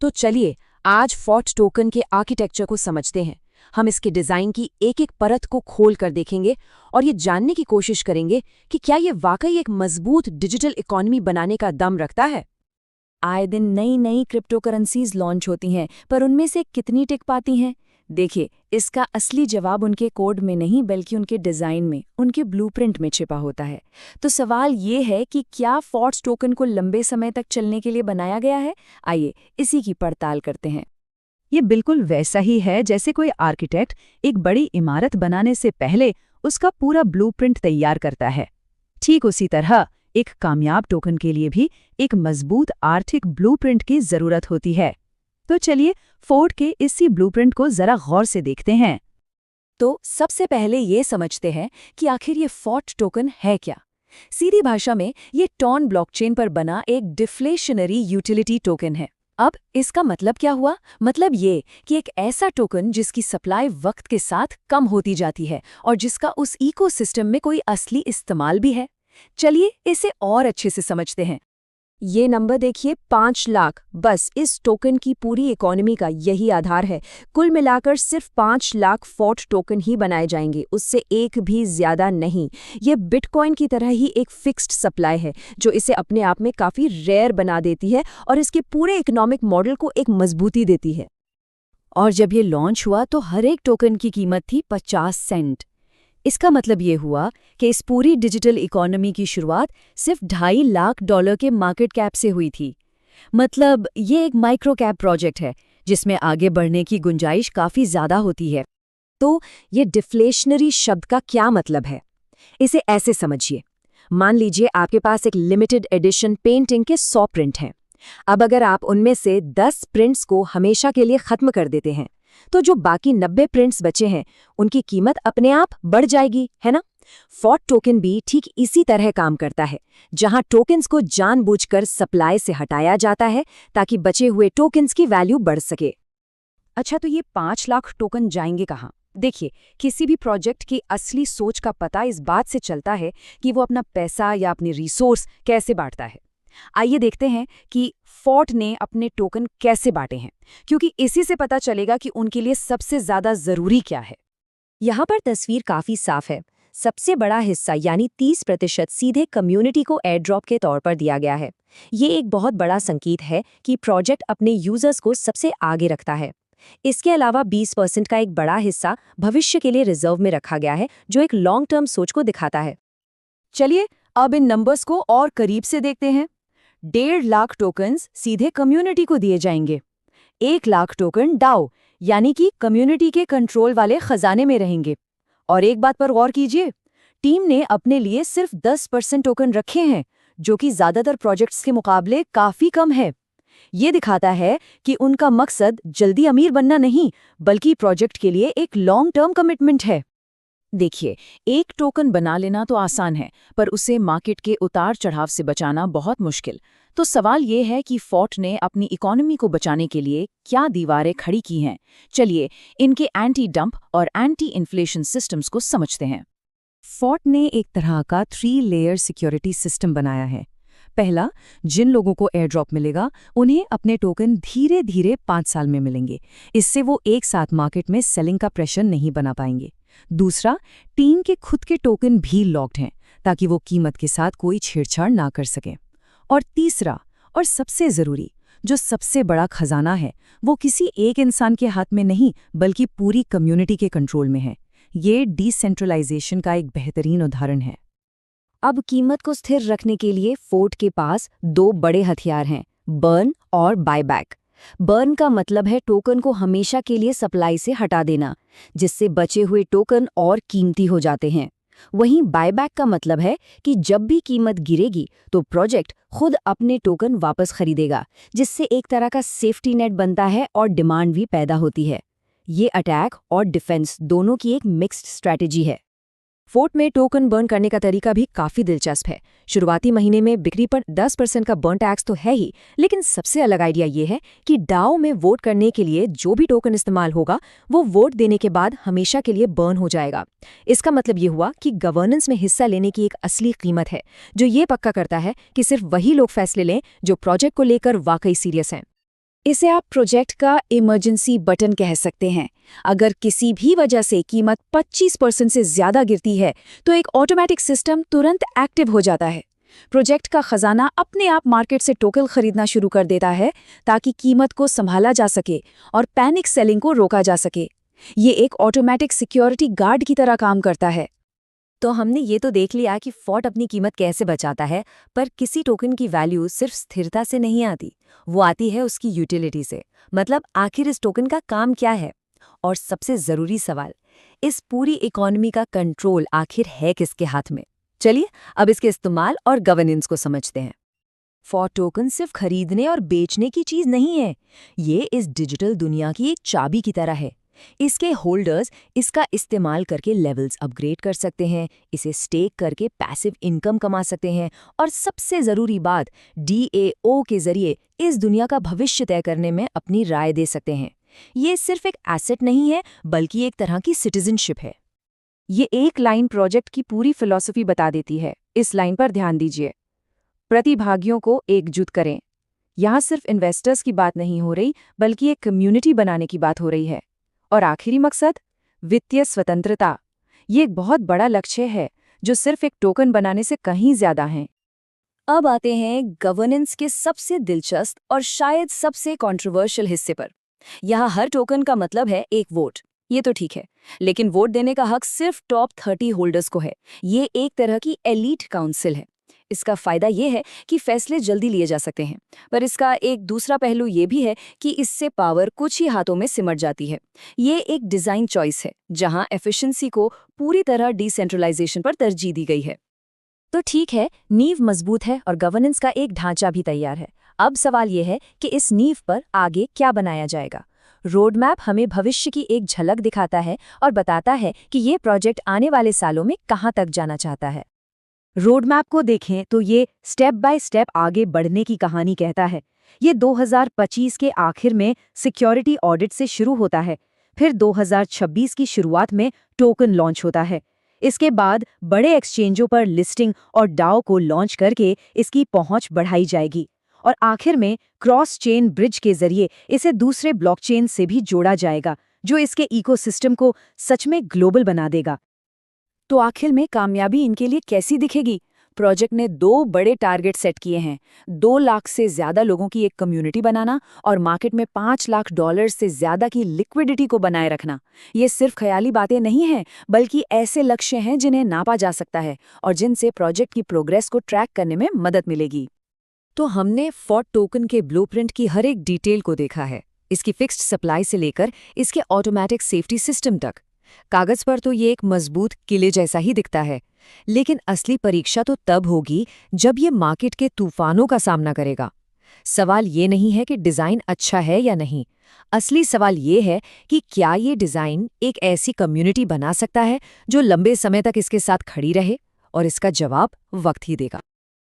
तो चलिए आज फॉर्ट टोकन के आर्किटेक्चर को समझते हैं। हम इसके डिज़ाइन की एक एक परत को खोल कर देखेंगे और ये जानने की कोशिश करेंगे कि क्या ये वाकई एक मजबूत डिजिटल इकोनॉमी बनाने का दम रखता है। आए दिन नई नई क्रिप्टो करेंसीज लॉन्च होती हैं, पर उनमें से कितनी टिक पाती हैं? देखिए, इसका असली जवाब उनके कोड में नहीं बल्कि उनके डिज़ाइन में, उनके ब्लूप्रिंट में छिपा होता है। तो सवाल ये है कि क्या फॉर्ट टोकन को लंबे समय तक चलने के लिए बनाया गया है? आइए इसी की पड़ताल करते हैं। ये बिल्कुल वैसा ही है जैसे कोई आर्किटेक्ट एक बड़ी इमारत बनाने से पहले उसका पूरा ब्लूप्रिंट तैयार करता है। ठीक उसी तरह एक कामयाब टोकन के लिए भी एक मजबूत आर्थिक ब्लूप्रिंट की जरूरत होती है। तो चलिए फोर्ट के इसी ब्लूप्रिंट को जरा गौर से देखते हैं। तो सबसे पहले ये समझते हैं कि आखिर ये फॉर्ट टोकन है क्या। सीधी भाषा में ये टॉन ब्लॉकचेन पर बना एक डिफ्लेशनरी यूटिलिटी टोकन है। अब इसका मतलब क्या हुआ? मतलब ये कि एक ऐसा टोकन जिसकी सप्लाई वक्त के साथ कम होती जाती है और जिसका उस इकोसिस्टम में कोई असली इस्तेमाल भी है। चलिए इसे और अच्छे से समझते हैं। ये नंबर देखिए, 5 लाख। बस इस टोकन की पूरी इकोनॉमी का यही आधार है। कुल मिलाकर सिर्फ 5 लाख फॉर्ट टोकन ही बनाए जाएंगे, उससे एक भी ज्यादा नहीं। ये बिटकॉइन की तरह ही एक फिक्स्ड सप्लाई है जो इसे अपने आप में काफी रेयर बना देती है और इसके पूरे इकोनॉमिक मॉडल को एक मजबूती देती है। और जब ये लॉन्च हुआ तो हर एक टोकन की कीमत थी 50 सेंट। इसका मतलब ये हुआ कि इस पूरी डिजिटल इकोनॉमी की शुरुआत सिर्फ $2.5 लाख के मार्केट कैप से हुई थी। मतलब ये एक माइक्रो कैप प्रोजेक्ट है जिसमें आगे बढ़ने की गुंजाइश काफ़ी ज़्यादा होती है। तो ये डिफ्लेशनरी शब्द का क्या मतलब है? इसे ऐसे समझिए, मान लीजिए आपके पास एक लिमिटेड एडिशन पेंटिंग के 100 प्रिंट हैं। अब अगर आप उनमें से 10 प्रिंट्स को हमेशा के लिए खत्म कर देते हैं तो जो बाकी 90 प्रिंट्स बचे हैं उनकी कीमत अपने आप बढ़ जाएगी, है ना? फॉर्ट टोकन भी ठीक इसी तरह काम करता है, जहां टोकन्स को जानबूझकर सप्लाई से हटाया जाता है ताकि बचे हुए टोकन्स की वैल्यू बढ़ सके। अच्छा, तो ये 5 लाख टोकन जाएंगे कहाँ? देखिए, किसी भी प्रोजेक्ट की असली सोच का पता इस बात से चलता है कि वो अपना पैसा या अपने रिसोर्स कैसे बांटता है। आइए देखते हैं कि फॉर्ट ने अपने टोकन कैसे बांटे हैं, क्योंकि इसी से पता चलेगा कि उनके लिए सबसे ज्यादा जरूरी क्या है। यहाँ पर तस्वीर काफी साफ है। सबसे बड़ा हिस्सा यानी 30% सीधे कम्युनिटी को एयर ड्रॉप के तौर पर दिया गया है। ये एक बहुत बड़ा संकेत है कि प्रोजेक्ट अपने यूजर्स को सबसे आगे रखता है। इसके अलावा 20% का एक बड़ा हिस्सा भविष्य के लिए रिजर्व में रखा गया है, जो एक लॉन्ग टर्म सोच को दिखाता है। चलिए अब इन नंबर्स को और करीब से देखते हैं। 1.5 लाख टोकन्स सीधे कम्युनिटी को दिए जाएंगे। 1 लाख टोकन डाओ यानी कि कम्युनिटी के कंट्रोल वाले खजाने में रहेंगे। और एक बात पर गौर कीजिए, टीम ने अपने लिए सिर्फ 10% टोकन रखे हैं, जो कि ज्यादातर प्रोजेक्ट्स के मुकाबले काफी कम है। ये दिखाता है कि उनका मकसद जल्दी अमीर बनना नहीं, बल्कि प्रोजेक्ट के लिए एक लॉन्ग टर्म कमिटमेंट है। देखिए, एक टोकन बना लेना तो आसान है, पर उसे मार्केट के उतार चढ़ाव से बचाना बहुत मुश्किल। तो सवाल ये है कि फॉर्ट ने अपनी इकोनॉमी को बचाने के लिए क्या दीवारें खड़ी की हैं। चलिए इनके एंटी डंप और एंटी इन्फ्लेशन सिस्टम्स को समझते हैं। फॉर्ट ने एक तरह का 3 लेयर सिक्योरिटी सिस्टम बनाया है। पहला, जिन लोगों को एयर ड्रॉप मिलेगा उन्हें अपने टोकन धीरे धीरे 5 साल में मिलेंगे। इससे वो एक साथ मार्केट में सेलिंग का प्रेशर नहीं बना पाएंगे। दूसरा, टीम के खुद के टोकन भी लॉक्ड हैं ताकि वो कीमत के साथ कोई छेड़छाड़ ना कर सकें। और तीसरा और सबसे ज़रूरी, जो सबसे बड़ा खजाना है, वो किसी एक इंसान के हाथ में नहीं बल्कि पूरी कम्युनिटी के कंट्रोल में है। ये डिसेंट्रलाइजेशन का एक बेहतरीन उदाहरण है। अब कीमत को स्थिर रखने के लिए फॉर्ट के पास 2 बड़े हथियार हैं, बर्न और बायबैक। बर्न का मतलब है टोकन को हमेशा के लिए सप्लाई से हटा देना, जिससे बचे हुए टोकन और कीमती हो जाते हैं। वहीं बायबैक का मतलब है कि जब भी कीमत गिरेगी तो प्रोजेक्ट खुद अपने टोकन वापस खरीदेगा, जिससे एक तरह का सेफ्टी नेट बनता है और डिमांड भी पैदा होती है। ये अटैक और डिफेंस दोनों की एक मिक्स्ड स्ट्रैटेजी है। फॉर्ट में टोकन बर्न करने का तरीका भी काफी दिलचस्प है। शुरुआती महीने में बिक्री पर 10% का बर्न टैक्स तो है ही, लेकिन सबसे अलग आइडिया ये है कि डाओ में वोट करने के लिए जो भी टोकन इस्तेमाल होगा वो वोट देने के बाद हमेशा के लिए बर्न हो जाएगा। इसका मतलब ये हुआ कि गवर्नेंस में हिस्सा लेने की एक असली कीमत है, जो ये पक्का करता है कि सिर्फ वही लोग फैसले लें जो प्रोजेक्ट को लेकर वाकई सीरियस हैं। इसे आप प्रोजेक्ट का इमरजेंसी बटन कह सकते हैं। अगर किसी भी वजह से कीमत 25% से ज्यादा गिरती है तो एक ऑटोमेटिक सिस्टम तुरंत एक्टिव हो जाता है। प्रोजेक्ट का खजाना अपने आप मार्केट से टोकन खरीदना शुरू कर देता है ताकि कीमत को संभाला जा सके और पैनिक सेलिंग को रोका जा सके। ये एक ऑटोमेटिक सिक्योरिटी गार्ड की तरह काम करता है। तो हमने ये तो देख लिया कि फॉट अपनी कीमत कैसे बचाता है, पर किसी टोकन की वैल्यू सिर्फ स्थिरता से नहीं आती, वो आती है उसकी यूटिलिटी से। मतलब आखिर इस टोकन का काम क्या है? और सबसे ज़रूरी सवाल, इस पूरी इकोनॉमी का कंट्रोल आखिर है किसके हाथ में? चलिए अब इसके इस्तेमाल और गवर्नेंस को समझते हैं। फॉट टोकन सिर्फ खरीदने और बेचने की चीज़ नहीं है, ये इस डिजिटल दुनिया की एक चाबी की तरह है। इसके होल्डर्स इसका इस्तेमाल करके लेवल्स अपग्रेड कर सकते हैं, इसे स्टेक करके पैसिव इनकम कमा सकते हैं और सबसे ज़रूरी बात, DAO के ज़रिए इस दुनिया का भविष्य तय करने में अपनी राय दे सकते हैं। ये सिर्फ एक एसेट नहीं है, बल्कि एक तरह की सिटीजनशिप है। ये एक लाइन प्रोजेक्ट की पूरी फिलॉसफी बता देती है। इस लाइन पर ध्यान दीजिए, प्रतिभागियों को एकजुट करें। यहाँ सिर्फ इन्वेस्टर्स की बात नहीं हो रही, बल्कि एक कम्युनिटी बनाने की बात हो रही है। और आखिरी मकसद, वित्तीय स्वतंत्रता। ये एक बहुत बड़ा लक्ष्य है जो सिर्फ एक टोकन बनाने से कहीं ज्यादा है। अब आते हैं गवर्नेंस के सबसे दिलचस्प और शायद सबसे कंट्रोवर्शियल हिस्से पर। यहाँ हर टोकन का मतलब है एक वोट। ये तो ठीक है, लेकिन वोट देने का हक सिर्फ टॉप 30 होल्डर्स को है। ये एक तरह की एलीट काउंसिल है। इसका फायदा ये है कि फैसले जल्दी लिए जा सकते हैं, पर इसका एक दूसरा पहलू ये भी है कि इससे पावर कुछ ही हाथों में सिमट जाती है। ये एक डिज़ाइन चॉइस है, जहां एफिशिएंसी को पूरी तरह डिसेंट्रलाइजेशन पर तरजीह दी गई है। तो ठीक है, नींव मजबूत है और गवर्नेंस का एक ढांचा भी तैयार है। अब सवाल ये है कि इस नींव पर आगे क्या बनाया जाएगा। रोड मैप हमें भविष्य की एक झलक दिखाता है और बताता है कि ये प्रोजेक्ट आने वाले सालों में कहाँ तक जाना चाहता है। रोड मैप को देखें तो ये स्टेप बाय स्टेप आगे बढ़ने की कहानी कहता है। ये 2025 के आखिर में सिक्योरिटी ऑडिट से शुरू होता है, फिर 2026 की शुरुआत में टोकन लॉन्च होता है। इसके बाद बड़े एक्सचेंजों पर लिस्टिंग और डाओ को लॉन्च करके इसकी पहुंच बढ़ाई जाएगी और आखिर में क्रॉस चेन ब्रिज के जरिए इसे दूसरे ब्लॉकचेन से भी जोड़ा जाएगा, जो इसके इकोसिस्टम को सच में ग्लोबल बना देगा। तो आखिर में कामयाबी इनके लिए कैसी दिखेगी? प्रोजेक्ट ने 2 बड़े टारगेट सेट किए हैं, 2 लाख से ज्यादा लोगों की एक कम्युनिटी बनाना और मार्केट में $5 लाख से ज्यादा की लिक्विडिटी को बनाए रखना। ये सिर्फ ख्याली बातें नहीं हैं, बल्कि ऐसे लक्ष्य हैं जिन्हें नापा जा सकता है और जिनसे प्रोजेक्ट की प्रोग्रेस को ट्रैक करने में मदद मिलेगी। तो हमने फॉट टोकन के ब्लूप्रिंट की हर एक डिटेल को देखा है, इसकी फिक्स्ड सप्लाई से लेकर इसके ऑटोमेटिक सेफ्टी सिस्टम तक। कागज पर तो ये एक मजबूत किले जैसा ही दिखता है, लेकिन असली परीक्षा तो तब होगी जब ये मार्केट के तूफानों का सामना करेगा। सवाल ये नहीं है कि डिज़ाइन अच्छा है या नहीं, असली सवाल ये है कि क्या ये डिज़ाइन एक ऐसी कम्युनिटी बना सकता है जो लंबे समय तक इसके साथ खड़ी रहे, और इसका जवाब वक्त ही देगा।